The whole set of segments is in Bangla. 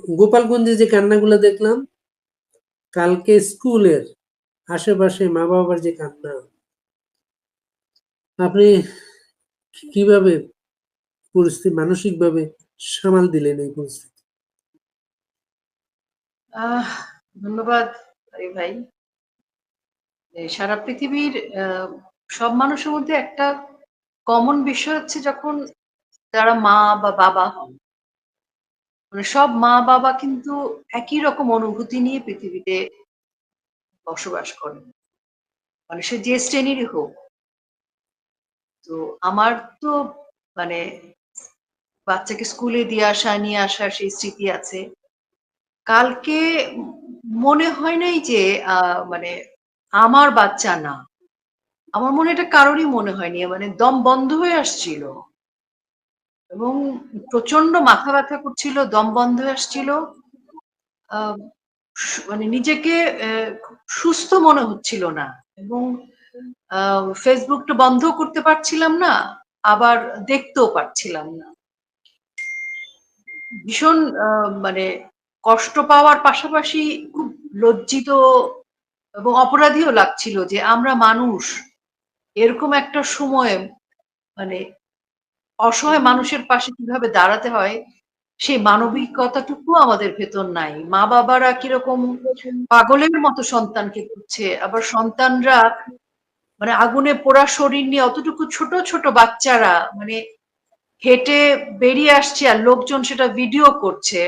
গোপালগঞ্জে যে কান্নাগুলো দেখলাম, কালকে স্কুলের আশেপাশে মা বাবার যে কান্না, আপনি কিভাবে পরিস্থিতি মানসিকভাবে সামাল দিলেন এই পরিস্থিতি? আহ ধন্যবাদ আরে ভাই। সারা পৃথিবীর সব মানুষের মধ্যে একটা কমন বিষয় হচ্ছে যখন তারা মা বা বাবা হন, মানে সব মা বাবা কিন্তু একই রকম অনুভূতি নিয়ে পৃথিবীতে বসবাস করেন, মানে সে যে শ্রেণীরই হোক। তো আমার তো মানে বাচ্চাকে স্কুলে দিয়ে আসা নিয়ে আসার সেই স্মৃতি আছে। কালকে মনে হয় নাই যে মানে আমার বাচ্চা না। আমার মনে এটা কারোরই মনে হয়নি। মানে দম বন্ধ হয়ে আসছিল এবং প্রচন্ড মাথা ব্যথা করছিল, দম বন্ধ হয়ে আসছিল। আ মানে নিজেকে খুব সুস্থ মনে হচ্ছিল না এবং আ Facebook টা বন্ধও করতে পারছিলাম না, আবার দেখতেও পারছিলাম না। ভীষণ মানে কষ্ট পাওয়ার পাশাপাশি খুব লজ্জিত এবং অপরাধীও লাগছিল যে আমরা মানুষ। এরকম একটা সময়ে মানে অসহায় মানুষের পাশে কিভাবে দাঁড়াতে হয়, সেই মানবিকতাটুকুও আমাদের ভেতর নাই। মা-বাবারা কিরকম পাগলের মতো সন্তানকে খুঁজছে, আবার সন্তানরা মানে আগুনে পোড়া শরীর নিয়ে অতটুকু ছোট, ছোট বাচ্চারা মানে হেঁটে বেরিয়ে আসছে আর লোকজন সেটা ভিডিও করছে।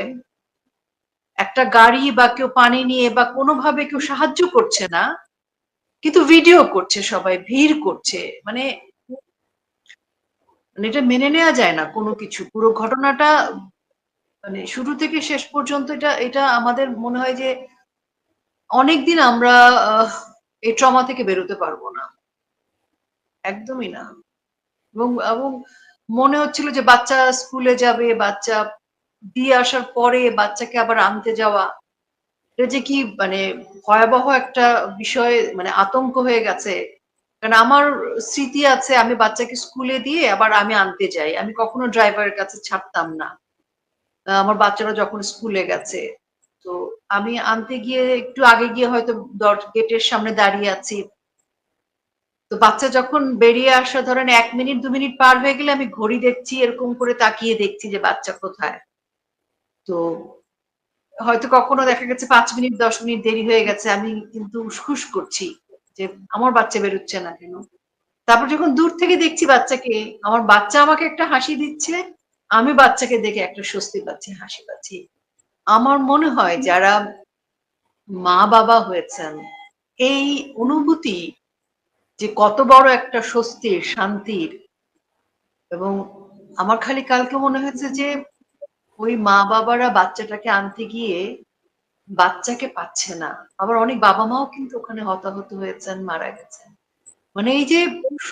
একটা গাড়ি বা কেউ পানি নিয়ে বা কোনোভাবে কেউ সাহায্য করছে না। কিন্তু ভিডিও করছে সবাই, ভিড় করছে। মানে মানে এটা মেনে নেয়া যায় না কোনো কিছু। পুরো ঘটনাটা মানে শুরু থেকে শেষ পর্যন্ত এটা এটা আমাদের মনে হয় যে অনেকদিন আমরা আহ এই ট্রমা থেকে বেরোতে পারবো না। একদমই না। এবং মনে হচ্ছিল যে বাচ্চা স্কুলে যাবে, বাচ্চা দিয়ে আসার পরে বাচ্চাকে আবার আনতে যাওয়া। এটা যে কি মানে ভয়াবহ একটা বিষয়, মানে আতঙ্ক হয়ে গেছে। কারণ আমার স্মৃতি আছে আমি বাচ্চাকে স্কুলে দিয়ে আবার আমি আনতে যাই। আমি কখনো ড্রাইভারের কাছে ছাড়তাম না। আমার বাচ্চারা যখন স্কুলে গেছে। তো আমি আনতে গিয়ে একটু আগে গিয়ে হয়তো গেটের সামনে দাঁড়িয়ে আছি। তো বাচ্চা যখন বেরিয়ে আসা ধরেন ১ মিনিট ২ মিনিট পার হয়ে গেলে আমি ঘড়ি দেখছি, এরকম করে তাকিয়ে দেখছি যে বাচ্চা কোথায়। তো হয়তো কখনো দেখা গেছে ৫ মিনিট ১০ মিনিট দেরি হয়ে গেছে। আমি কিন্তু উসখুস করছি যে আমার বাচ্চা বেরোচ্ছে না কেন? তারপর যখন দূর থেকে দেখছি বাচ্চাকে, আমার বাচ্চা আমাকে একটা হাসি দিচ্ছে, আমি বাচ্চাকে দেখে একটা স্বস্তি পাচ্ছি, হাসি পাচ্ছি। আমার মনে হয় যারা মা-বাবা হয়েছেন, এই অনুভূতি যে কত বড় একটা স্বস্তির, শান্তির। এবং আমার খালি কালকে মনে হয়েছে যে ওই মা-বাবারা বাচ্চাটাকে আনতে গিয়ে বাচ্চাকে পাচ্ছে না। আবার অনেক বাবা-মাও কিন্তু ওখানে হতাহত হয়েছেন, মারা গেছেন। মানে এই যে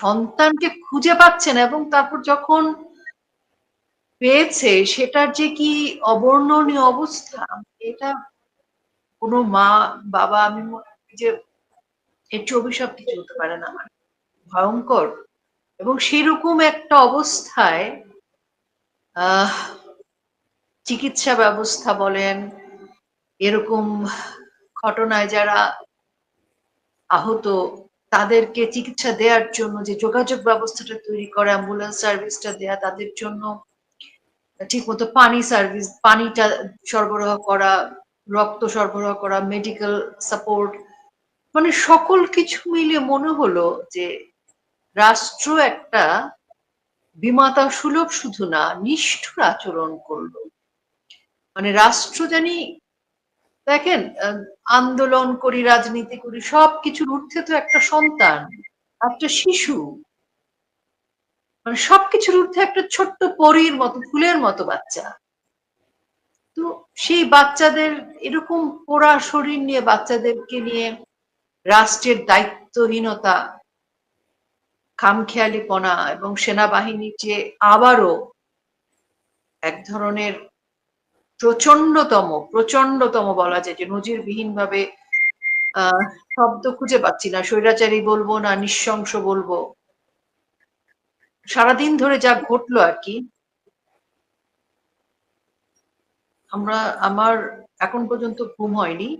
সন্তানকে খুঁজে পাচ্ছে না এবং তারপর যখন পেয়েছে সেটার যে কি অবর্ণনীয় অবস্থা, এটা কোনো মা-বাবা আমি মনে করি যে এর চেয়ে অভিশাপ কিছু হতে পারে না। মানে ভয়ংকর। এবং সেরকম একটা অবস্থায় আহ চিকিৎসা ব্যবস্থা বলেন, এরকম ঘটনায় যারা আহত তাদেরকে চিকিৎসা দেয়ার জন্য যে যোগাযোগ ব্যবস্থাটা তৈরি করা, অ্যাম্বুলেন্স সার্ভিসটা দেয়া, তাদের জন্য ঠিকমতো পানিটা সরবরাহ করা, রক্ত সরবরাহ করা, মেডিকেল সাপোর্ট, মানে সকল কিছু মিলিয়ে মনে হলো যে রাষ্ট্র একটা বিমাতা সুলভ শুধু না, নিষ্ঠুর আচরণ করলো। মানে রাষ্ট্র জানি দেখেন আন্দোলন করি, রাজনীতি করি, সবকিছুর ঊর্ধ্বে তো একটা সন্তান, একটা শিশু। মানে সবকিছুর ঊর্ধ্বে একটা ছোট্ট পরীর মতো, ফুলের মতো বাচ্চা। তো সেই বাচ্চাদের এরকম পোড়া শরীর নিয়ে বাচ্চাদেরকে নিয়ে রাষ্ট্রের দায়িত্বহীনতা, খামখেয়ালিপনা এবং সেনাবাহিনীর যে আবারও এক ধরনের প্রচন্ডতম বলা যায় যে নজিরবিহীনভাবে আহ শব্দ খুঁজে পাচ্ছি না, স্বৈরাচারী বলবো না নৃশংস বলবো, সারাদিন ধরে যা ঘটলো আর কি। আমার এখন পর্যন্ত ঘুম হয়নি,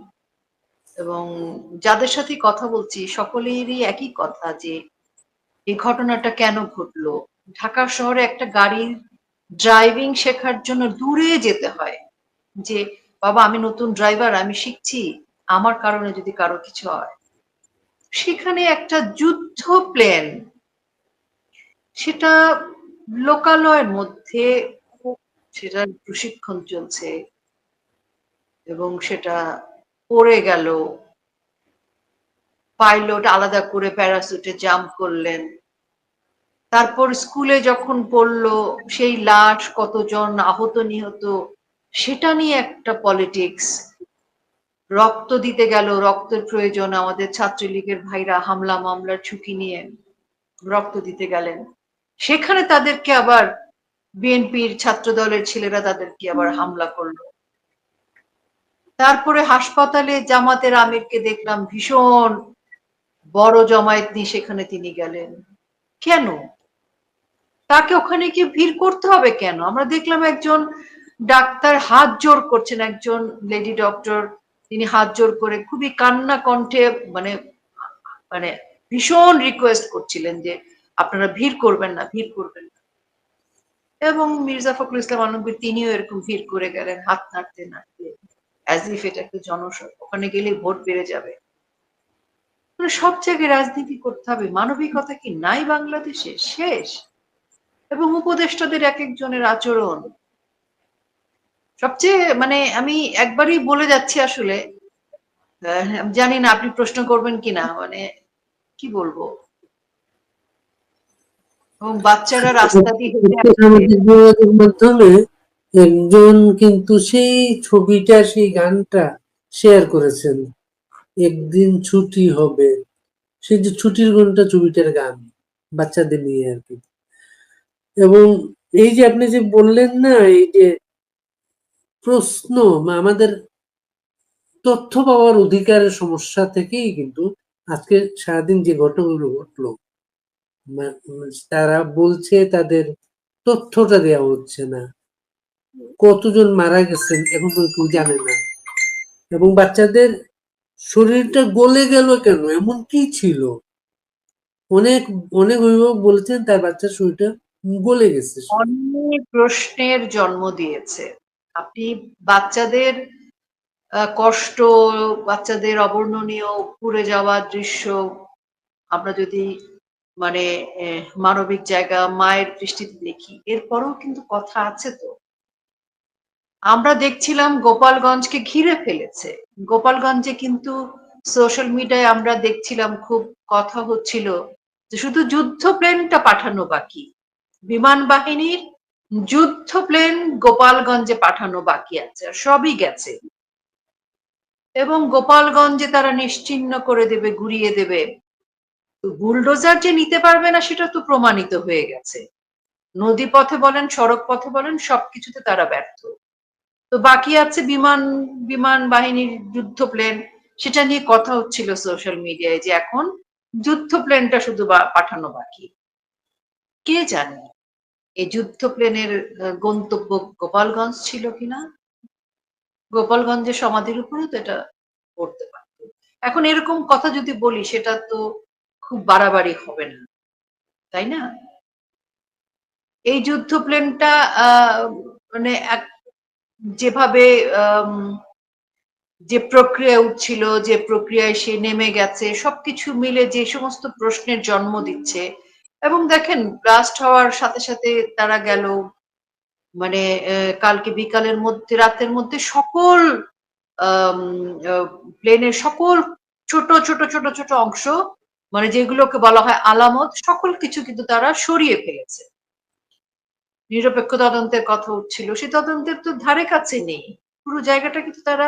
এবং যাদের সাথে কথা বলছি সকলেরই একই কথা যে এই ঘটনাটা কেন ঘটলো। ঢাকা শহরে একটা গাড়ির ড্রাইভিং শেখার জন্য দূরে যেতে হয়, যে বাবা আমি নতুন ড্রাইভার, আমি শিখছি, আমার কারণে যদি কারো কিছু হয়। সেখানে একটা যুদ্ধ প্লেন, সেটা লোকালয়ের মধ্যে, সেটার প্রশিক্ষণ চলছে এবং সেটা পড়ে গেল। পাইলট আলাদা করে প্যারাসুটে জাম্প করলেন। তারপর স্কুলে যখন পড়লো, সেই লাশ, কতজন আহত নিহত, সেটা নিয়ে একটা পলিটিক্স। রক্ত দিতে গেল, রক্তের প্রয়োজন, আমাদের ছাত্রলীগের ভাইরা হামলা মামলার ঝুঁকি নিয়ে রক্ত দিতে গেলেন। সেখানে তাদেরকে আবার বিএনপির ছাত্র দলের ছেলেরা তাদেরকে আবার হামলা করলো। তারপরে হাসপাতালে জামাতের আমিরকে দেখলাম ভীষণ বড় জমায়েত নিয়ে সেখানে তিনি গেলেন। কেন? তাকে ওখানে গিয়ে ভিড় করতে হবে কেন? আমরা দেখলাম একজন ডাক্তার হাত জোড় করছেন, একজন লেডি ডক্টর, তিনি হাত জোড় করে খুবই কান্না কণ্ঠে মানে মানে ভীষণ রিকোয়েস্ট করছিলেন যে আপনারা ভিড় করবেন না, ভিড় করবেন না। এবং মির্জা ফখরুল ইসলাম আলমগীর তিনিও এরকম ভিড় করে গেলেন, হাত নাড়তে নাড়তে, অ্যাজ ইফ এটা একটা জনসভা, ওখানে গেলে ভোট বেড়ে যাবে। মানে সব জায়গায় রাজনীতি করতে হবে, মানবিকতা কি নাই বাংলাদেশে? শেষ। এবং উপদেষ্টাদের এক একজনের আচরণ, সবচেয়ে মানে আমি একবারই বলে যাচ্ছি আসলে, জানি না আপনি প্রশ্ন করবেন কিনা, মানে কি বলবো। এবং বাচ্চারা রাস্তা দিয়ে হেঁটে আসছে। সামাজিক যোগাযোগ মাধ্যমে একজন কিন্তু সেই ছবিটা, সেই গানটা শেয়ার করেছেন, একদিন ছুটি হবে, সেই যে ছুটির ঘন্টা ছবিটার গান, বাচ্চাদের নিয়ে আর কি। এবং এই যে আপনি যে বললেন না, এই যে প্রশ্ন আমাদের তথ্য পাওয়ার অধিকারের সমস্যা থেকেই কিন্তু আজকে সারাদিন যে ঘটনাগুলো ঘটলো, তারা বলছে তাদের তথ্যটা দেওয়া হচ্ছে না, কতজন মারা গেছেন এখন তো কেউ জানে না, এবং বাচ্চাদের শরীরটা গলে গেল কেন, এমন কি ছিল? অনেক অনেক অভিভাবক বলেছেন তার বাচ্চার শরীরটা গলে গেছে। অনেক প্রশ্নের জন্ম দিয়েছে। আপনি বাচ্চাদের কষ্ট, বাচ্চাদের অবর্ণনীয় পুড়ে যাওয়া দৃশ্য আমরা যদি মানে মানবিক জায়গা, মায়ের দৃষ্টিতে দেখি, এরপরেও কিন্তু কথা আছে তো। আমরা দেখছিলাম গোপালগঞ্জকে ঘিরে ফেলেছে। গোপালগঞ্জে কিন্তু সোশ্যাল মিডিয়ায় আমরা দেখছিলাম, খুব কথা হচ্ছিল যে শুধু যুদ্ধ প্লেনটা পাঠানো বাকি, বিমান বাহিনীর যুদ্ধ প্লেন গোপালগঞ্জে পাঠানো বাকি আছে, আর সবই গেছে। এবং গোপালগঞ্জে তারা নিশ্চিহ্ন করে দেবে, গুড়িয়ে দেবে। বুলডোজার যে নিতে পারবে না সেটা তো প্রমাণিত হয়ে গেছে। নদী পথে বলেন, সড়ক পথে বলেন, সবকিছুতে তারা ব্যর্থ। তো বাকি আছে বিমান বাহিনীর যুদ্ধ প্লেন। সেটা নিয়ে কথা হচ্ছিল সোশ্যাল মিডিয়ায় যে এখন যুদ্ধ প্লেনটা শুধু পাঠানো বাকি। কে জানে এই যুদ্ধ প্লেনের গন্তব্য গোপালগঞ্জ ছিল কিনা? গোপালগঞ্জের সমাধির উপরেও তো এটা পড়তে পারত। এখন এরকম কথা যদি বলি সেটা তো খুব বাড়াবাড়ি হবে না, তাই না? এই যুদ্ধ প্লেনটা মানে যেভাবে যে প্রক্রিয়া উঠছিল, যে প্রক্রিয়ায় সে নেমে গেছে, সবকিছু মিলে যে সমস্ত প্রশ্নের জন্ম দিচ্ছে। এবং দেখেন ব্লাস্ট হওয়ার সাথে সাথে তারা গেল, মানে কালকে বিকালের মধ্যে, রাতের মধ্যে সকল প্লেনের সকল ছোট ছোট ছোট ছোট অংশ, মানে যেগুলোকে বলা হয় আলামত, সকল কিছু কিন্তু তারা সরিয়ে ফেলেছে। নিরপেক্ষ তদন্তের কথা উঠছিল, সেই তদন্তের তো ধারে কাছে নেই। পুরো জায়গাটা কিন্তু তারা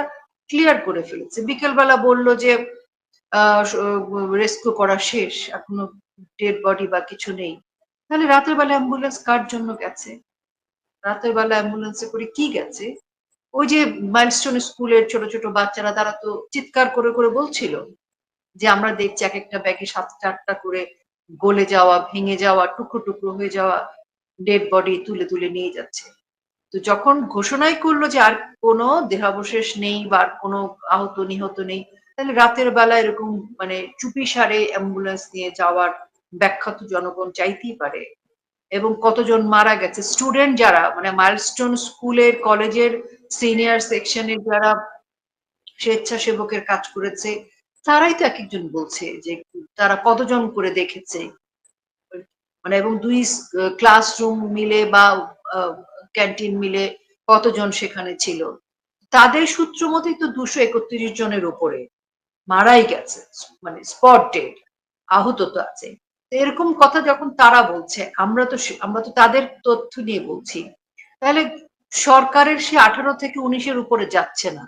ক্লিয়ার করে ফেলেছে। বিকেলবেলা বললো যে রেস্কিউ করা শেষ, এখনো ডেড বডি বা কিছু নেই। তাহলে রাতের বেলা অ্যাম্বুলেন্স কার জন্য গেছে? রাতের বেলা অ্যাম্বুলেন্সে করে কি গেছে? ওই যে মাইলস্টোন স্কুলের ছোট ছোট বাচ্চারা, তারা তো চিৎকার করে করে বলছিল যে আমরা দেখছি এক একটা ব্যাগে 7টা 8টা করে গলে যাওয়া, ভেঙে যাওয়া, টুকরো টুকরো হয়ে যাওয়া ডেড বডি তুলে তুলে নিয়ে যাচ্ছে। তো যখন ঘোষণাই করলো যে আর কোনো দেহাবশেষ নেই বা আর কোনো আহত নিহত নেই, তাহলে রাতের বেলা এরকম মানে চুপিসারে অ্যাম্বুলেন্স নিয়ে যাওয়ার ব্যাখ্যা তো জনগণ চাইতেই পারে। এবং কতজন মারা গেছে স্টুডেন্ট যারা মানে মাইলস্টোন স্কুলের কলেজের সিনিয়র সেকশনের যারা স্বেচ্ছাসেবকের কাজ করেছে, তারাই তো একেকজন বলছে যে তারা কতজন করে দেখেছে। মানে এবং ২ ক্লাসরুম মিলে বা ক্যান্টিন মিলে কতজন সেখানে ছিল। তাদের সূত্র মতেই তো ২৩১ জনের উপরে মারাই গেছে। মানে স্পট ডেড, আহত তো আছে। তো এরকম কথা যখন তারা বলছে, আমরা তো তাদের তথ্য নিয়ে বলছি। তাহলে সরকারের সে ১৮ থেকে ১৯ এর উপরে যাচ্ছে না।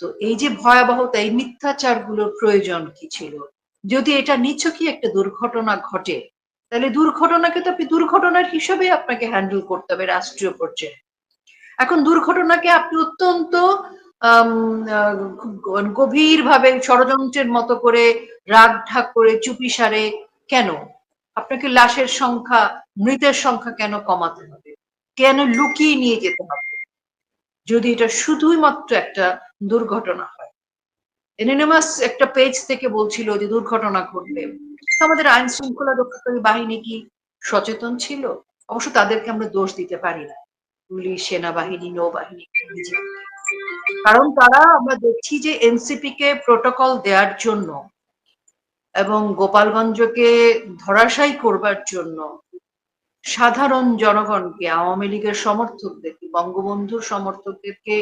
তো এই যে ভয়াবহতা, এই মিথ্যাচারগুলোর প্রয়োজন কি ছিল? যদি এটা নিছকই একটা দুর্ঘটনা ঘটে, তাহলে দুর্ঘটনাকে তো আপনি দুর্ঘটনার হিসাবেই আপনাকে হ্যান্ডেল করতে হবে রাষ্ট্রীয় পর্যায়ে। এখন দুর্ঘটনাকে আপনি অত্যন্ত আম আ খুব গভীরভাবে ষড়যন্ত্রের মতো করে রাগ-ঢাক করে চুপিসারে কেন? আপনাকে লাশের সংখ্যা, মৃতের সংখ্যা কেন কমাতে হবে? কেন লুকিয়ে নিয়ে যেতে হবে? যদি এটা শুধুই মাত্র একটা দুর্ঘটনা হয়। এনোনিমাস একটা পেজ থেকে বলছিল যে দুর্ঘটনা ঘটলে তো আমাদের আইন শৃঙ্খলা রক্ষাকারী বাহিনী কি সচেতন ছিল? অবশ্য তাদেরকে আমরা দোষ দিতে পারি না। পুলিশ, সেনাবাহিনী, নৌবাহিনী, বিজিবি। কারণ তারা আমরা দেখছি যে এনসিপি কে প্রোটোকল দেওয়ার জন্য এবং গোপালগঞ্জকে ধরাশায়ী করবার জন্য সাধারণ জনগণকে, আওয়ামী লীগের সমর্থকদেরকে, বঙ্গবন্ধুর সমর্থকদেরকে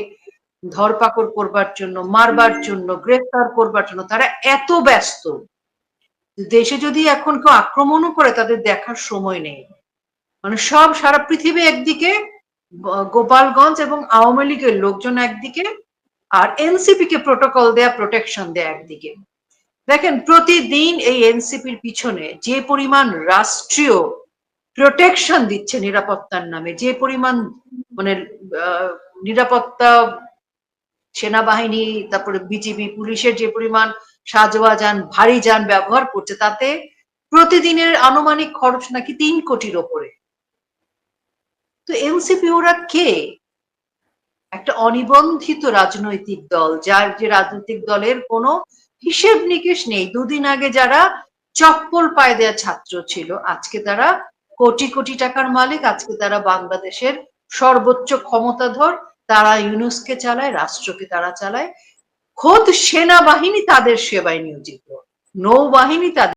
ধরপাকড় করবার জন্য, মারবার জন্য, গ্রেফতার করবার জন্য তারা এত ব্যস্ত। দেশে যদি এখন কেউ আক্রমণও করে তাদের দেখার সময় নেই। মানে সব সারা পৃথিবী একদিকে, গোপালগঞ্জ এবং আওয়ামী লীগের লোকজন একদিকে, আর এনসিপি কে প্রোটোকল দেয়া, প্রোটেকশন দেয়া একদিকে। দেখেন প্রতিদিন এই এনসিপির পিছনে যে পরিমাণ রাষ্ট্রীয় প্রোটেকশন দিচ্ছে নিরাপত্তার নামে, যে পরিমাণ মানে নিরাপত্তা সেনাবাহিনী, তারপরে বিজিবি, পুলিশের যে পরিমাণ সাজোয়া যান, ভারী যান ব্যবহার করছে, তাতে প্রতিদিনের আনুমানিক খরচ নাকি ৩ কোটির ওপরে। তো এনসিপি ওরা কে? একটা অনিবন্ধিত রাজনৈতিক দল, যার যে রাজনৈতিক দলের কোনো হিসেব নিকেশ নেই। দুদিন আগে যারা চপ্পল পায়ে দেয়া ছাত্র ছিল, আজকে তারা কোটি কোটি টাকার মালিক, আজকে তারা বাংলাদেশের সর্বোচ্চ ক্ষমতাধর, তারা ইউনুসকে চালায়, রাষ্ট্রকে তারা চালায়। খোদ সেনাবাহিনী তাদের সেবায় নিয়োজিত, নৌবাহিনী তাদের